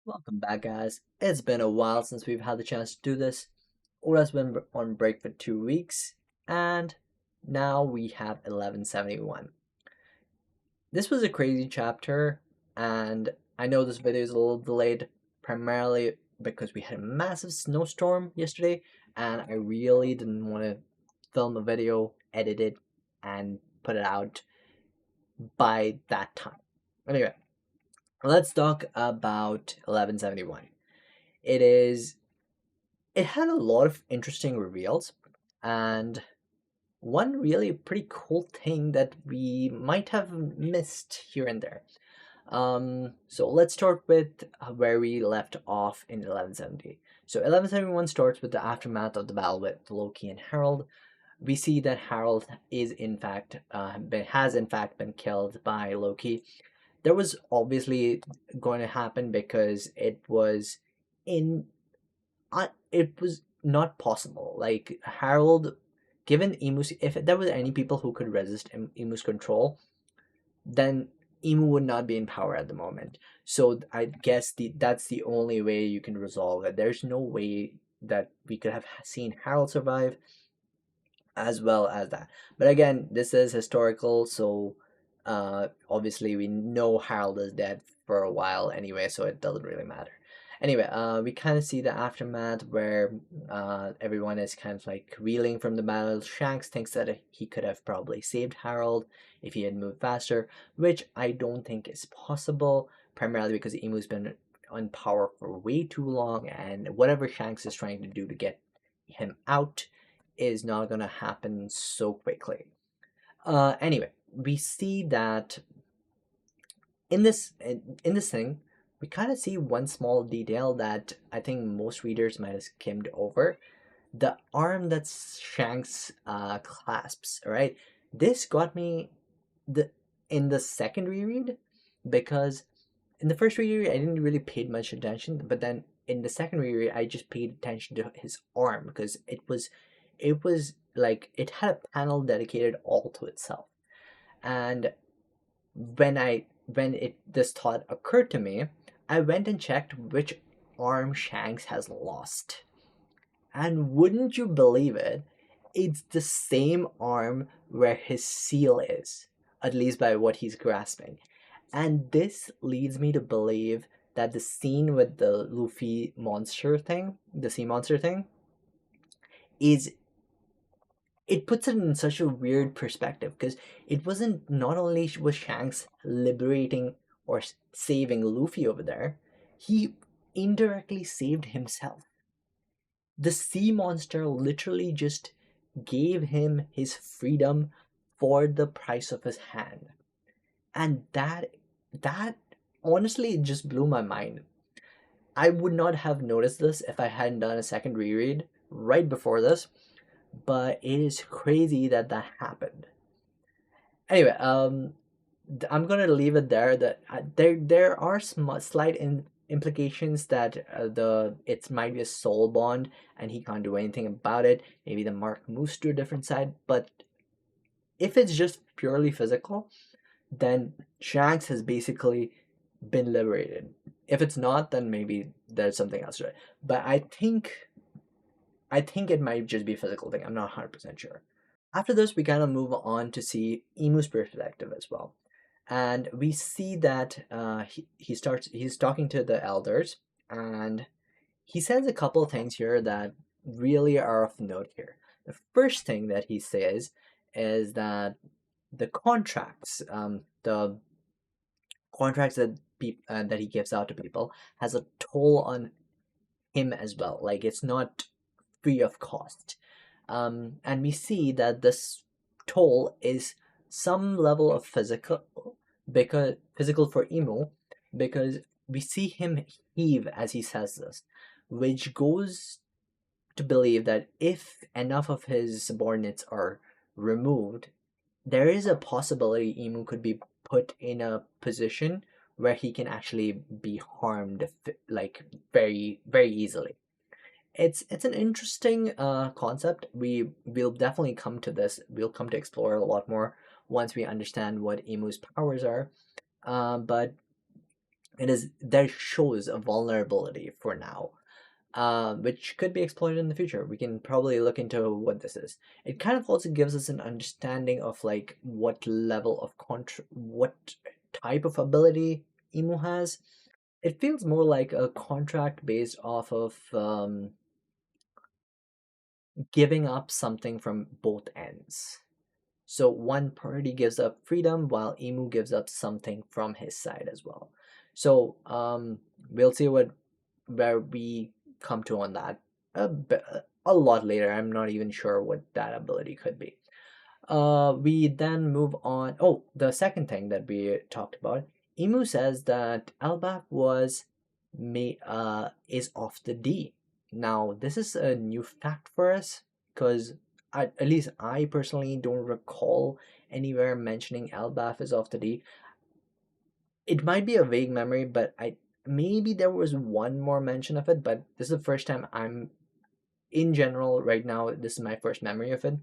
Welcome back, guys. It's been a while since we've had the chance to do this. Oda's been on break for 2 weeks, and now we have 1171. This was a crazy chapter, and I know this video is a little delayed, primarily because we had a massive snowstorm yesterday, and I really didn't want to film a video, edit it, and put it out by that time. Anyway, let's talk about 1171. It is it had a lot of interesting reveals, and one really pretty cool thing that we might have missed here and there. So let's start with where we left off in 1170. So 1171 starts with the aftermath of the battle with Loki and Harold. We see that Harold is in fact has in fact been killed by Loki. That was obviously going to happen because in it was not possible. Like Harold, given Emu's, if there was any people who could resist Emu's control, then Emu would not be in power at the moment. So I guess that's the only way you can resolve it. There's no way that we could have seen Harold survive as well as that. But again, this is historical, so obviously we know Harold is dead for a while anyway, so it doesn't really matter. Anyway, we kind of see the aftermath where everyone is kind of like reeling from the battle. Shanks thinks that he could have probably saved Harold if he had moved faster, which I don't think is possible, primarily because Emu's been on power for way too long, and whatever Shanks is trying to do to get him out is not going to happen so quickly. Anyway, we see that in this thing, we kind of see one small detail that I think most readers might have skimmed over. The arm that Shanks clasps, right? This got me the in the second reread, because in the first reread I didn't really pay much attention, but then in the second reread I just paid attention to his arm because it was like it had a panel dedicated all to itself. And when this thought occurred to me, I went and checked which arm Shanks has lost. And wouldn't you believe it, it's the same arm where his seal is, at least by what he's grasping. And this leads me to believe that the scene with the Luffy monster thing, the sea monster thing, is it puts it in such a weird perspective, because it wasn't, not only was Shanks liberating or saving Luffy over there, he indirectly saved himself. The sea monster literally just gave him his freedom for the price of his hand. And that honestly just blew my mind. I would not have noticed this if I hadn't done a second reread right before this, but it is crazy that that happened. Anyway, I'm gonna leave it there. That there are slight implications that the it might be a soul bond, and he can't do anything about it. Maybe the mark moves to a different side, but if it's just purely physical, then Shanks has basically been liberated. If it's not, then maybe there's something else to it. But I think it might just be a physical thing. I'm not 100% sure. After this, we kind of move on to see Emu's perspective as well. And we see that he's talking to the elders, and he says a couple of things here that really are of note here. The first thing that he says is that the contracts that he gives out to people has a toll on him as well. Like, it's not free of cost. And we see that this toll is some level of physical for Emu, because we see him heave as he says this, which goes to believe that if enough of his subordinates are removed, there is a possibility Emu could be put in a position where he can actually be harmed, like, very very easily. It's an interesting concept. We'll definitely come to this. We'll come to explore a lot more once we understand what Emu's powers are. But It is There shows a vulnerability for now, which could be exploited in the future. We can probably look into what this is. It kind of also gives us an understanding of like what level of what type of ability Emu has. It feels more like a contract based off of giving up something from both ends. So one party gives up freedom while Emu gives up something from his side as well. So we'll see where we come to on that a lot later. I'm not even sure what that ability could be. We then move on. Oh, the second thing that we talked about, Emu says that Elbaf is off the D. Now, this is a new fact for us because at least I personally don't recall anywhere mentioning Elbaf is off the D. It might be a vague memory, but I maybe there was one more mention of it, but this is the first time I'm in general right now. This is my first memory of it.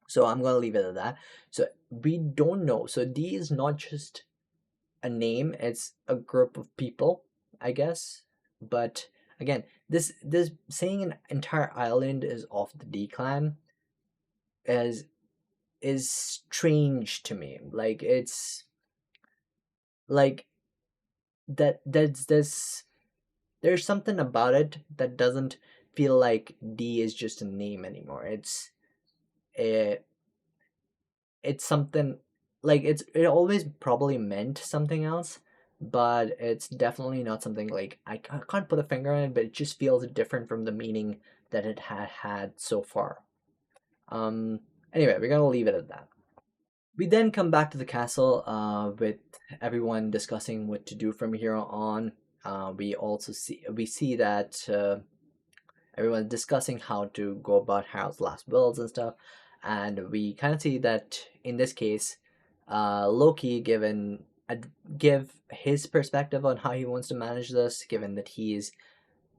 So I'm gonna leave it at that. So we don't know. So D is not just a name, it's a group of people, I guess. But again, this saying an entire island is off the D clan is is strange to me. Like it's like that's this there's something about it that doesn't feel like D is just a name anymore. It, it's something like it always probably meant something else, but it's definitely not something like can't put a finger on it, but it just feels different from the meaning that it had so far. Um anyway, we're gonna leave it at that. We then come back to the castle with everyone discussing what to do from here on. We see that everyone's discussing how to go about Harold's last wills and stuff, and we kind of see that in this case, Loki give his perspective on how he wants to manage this, given that he is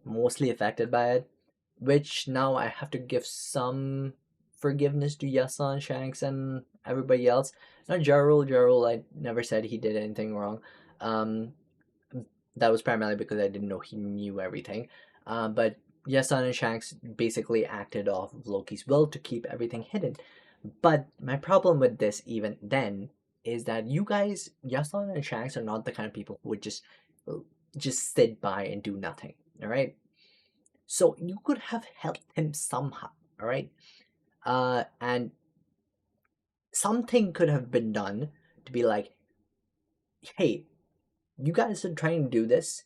mostly affected by it, which now I have to give some forgiveness to Yasan, Shanks, and everybody else. Not Jarul. Jarul, I never said he did anything wrong. Um, that was primarily because I didn't know he knew everything. But Yasan and Shanks basically acted off of Loki's will to keep everything hidden. But my problem with this, even then, is that you guys, Yasan and Shanks, are not the kind of people who would just sit by and do nothing. All right. So you could have helped him somehow. All right. And something could have been done to be like, hey, you guys are trying to do this.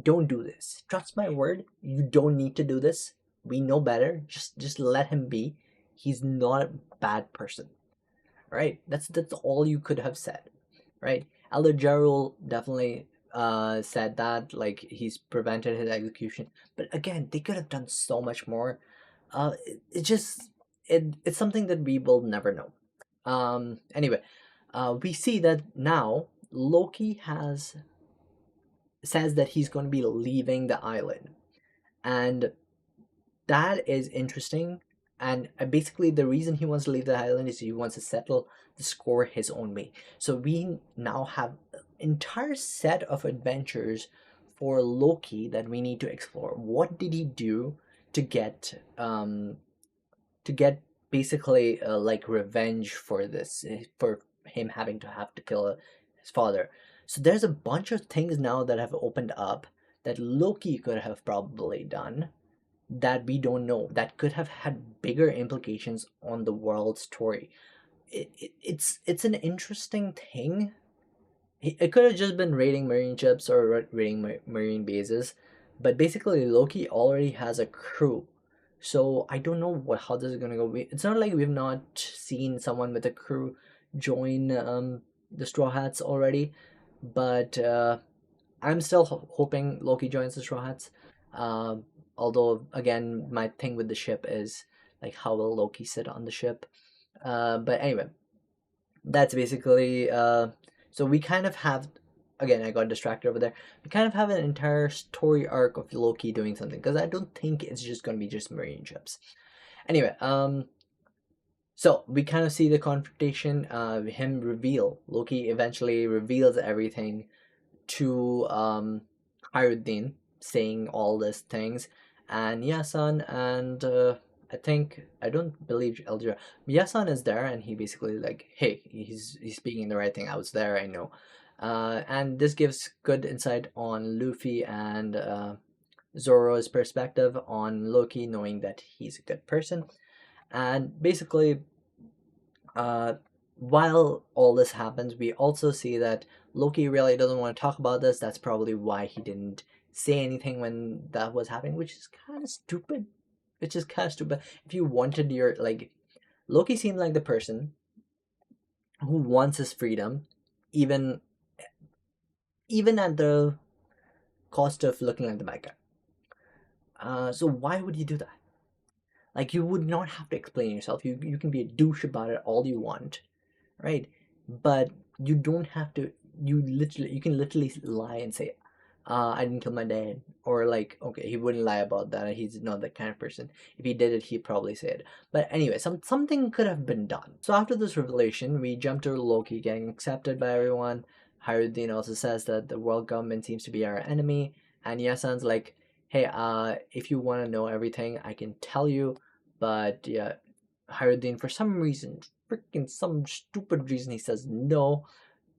Don't do this. Trust my word. You don't need to do this. We know better. Just let him be. He's not a bad person. Right? That's all you could have said. Right? Elder Gerald definitely said that, like he's prevented his execution. But again, they could have done so much more. It just it's something that we will never know. Anyway, we see that now Loki has says that he's going to be leaving the island, and that is interesting. And basically, the reason he wants to leave the island is he wants to settle the score his own way. So we now have an entire set of adventures for Loki that we need to explore. What did he do to get basically like revenge for this, for him having to have to kill his father? So there's a bunch of things now that have opened up that Loki could have probably done that we don't know, that could have had bigger implications on the world story. It's an interesting thing. It could have just been raiding marine ships or raiding marine bases, but basically Loki already has a crew. So I don't know how this is gonna go. It's not like we've not seen someone with a crew join the Straw Hats already, but I'm still hoping Loki joins the Straw Hats. Although again, my thing with the ship is like, how will Loki sit on the ship? But anyway, that's basically so we kind of have, again, I got distracted over there. We kind of have an entire story arc of Loki doing something, because I don't think it's just going to be just marine ships. Anyway, so we kind of see the confrontation, him reveal, Loki eventually reveals everything to Hyruddin saying all these things, and Yasan and I don't believe Eldra. Yasan is there, and he basically like, hey, he's speaking the right thing. I was there, I know. And this gives good insight on Luffy and Zoro's perspective on Loki, knowing that he's a good person. And basically, uh, while all this happens, we also see that Loki really doesn't want to talk about this. That's probably why he didn't say anything when that was happening, which is kind of stupid. Which is kind of stupid. If you wanted your like, Loki seemed like the person who wants his freedom, even even at the cost of looking like the bad guy. So why would you do that? Like, you would not have to explain yourself. You can be a douche about it all you want, right? But you don't have to. You can literally lie and say, I didn't kill my dad, or like, okay, he wouldn't lie about that. He's not that kind of person. If he did it, he'd probably say it. But anyway, something could have been done. So after this revelation, we jump to Loki getting accepted by everyone. Hyruddin also says that the world government seems to be our enemy, and Yasan's like, hey, if you want to know everything, I can tell you, but yeah, Hyruddin, for some reason, freaking some stupid reason, he says no,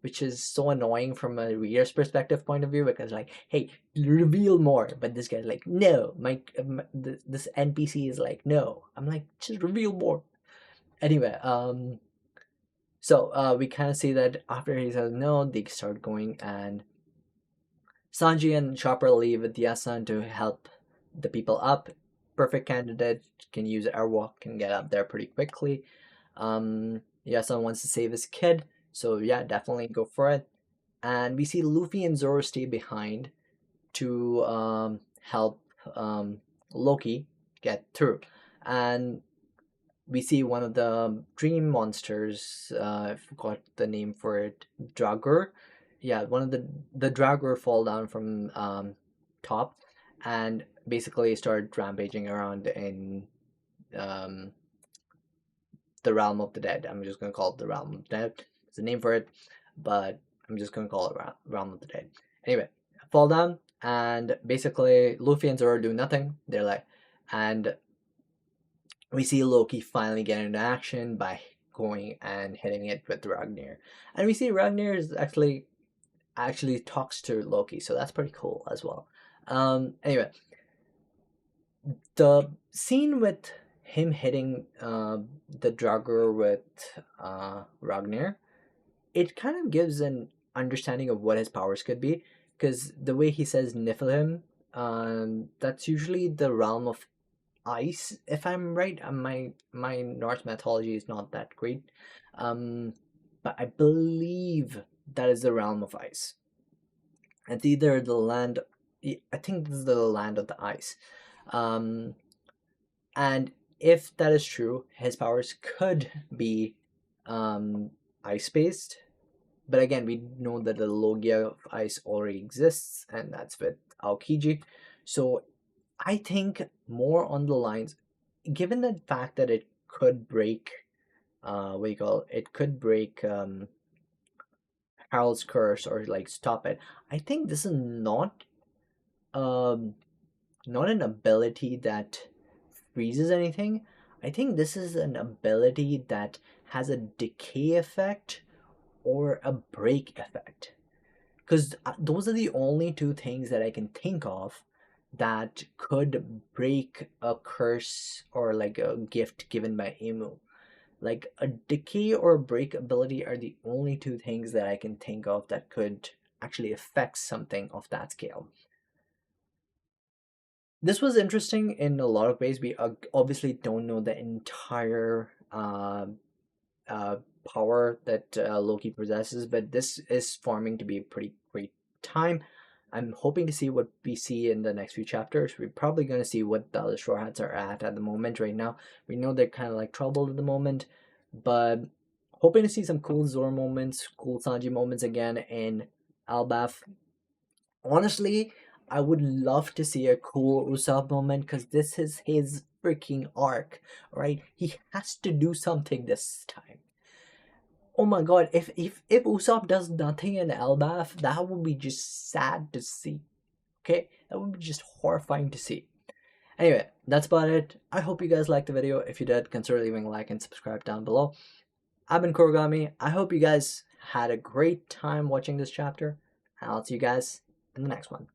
which is so annoying from a reader's perspective point of view, because like, hey, reveal more, but this guy's like, no, this NPC is like, no. I'm like, just reveal more. Anyway, so we kind of see that after he says no, they start going, and Sanji and Chopper leave with Yasan to help the people up. Perfect candidate, can use airwalk, can get up there pretty quickly. Yasan wants to save his kid, so yeah, definitely go for it. And we see Luffy and Zoro stay behind to help Loki get through. And we see one of the dream monsters, I forgot the name for it, Draugr. Yeah, one of the Draugr fall down from top and basically start rampaging around in um, the realm of the dead. I'm just gonna call it the realm of the dead. It's a name for it, but I'm just gonna call it realm of the dead. Anyway, fall down, and basically Luffy and Zoro do nothing. They're like, and we see Loki finally get into action by going and hitting it with Ragnar, and we see Ragnar is actually talks to Loki, so that's pretty cool as well. Anyway, the scene with him hitting the Draugr with Ragnar, it kind of gives an understanding of what his powers could be, because the way he says Niflheim, that's usually the realm of ice, if I'm right. My Norse mythology is not that great, um, but I believe that is the realm of ice. It's either the land. I think this is the land of the ice, um, and if that is true, his powers could be ice based. But again, we know that the Logia of ice already exists, and that's with Aokiji. So I think more on the lines, given the fact that it could break, what do you call it? It could break Harold's curse or like stop it. I think this is um not an ability that freezes anything. I think this is an ability that has a decay effect or a break effect. Because those are the only two things that I can think of that could break a curse or like a gift given by Emu. Like a decay or break ability are the only two things that I can think of that could actually affect something of that scale. This was interesting in a lot of ways. We obviously don't know the entire uh, power that Loki possesses, but this is forming to be a pretty great time. I'm hoping to see what we see in the next few chapters. We're probably going to see what the other Straw Hats are at the moment right now. We know they're kind of like troubled at the moment, but hoping to see some cool Zoro moments, cool Sanji moments again in Albaf. Honestly, I would love to see a cool Usopp moment because this is his freaking arc, right? He has to do something this time. Oh my god, if Usopp does nothing in Elbaf, that would be just sad to see. Okay? That would be just horrifying to see. Anyway, that's about it. I hope you guys liked the video. If you did, consider leaving a like and subscribe down below. I've been Korogami. I hope you guys had a great time watching this chapter. And I'll see you guys in the next one.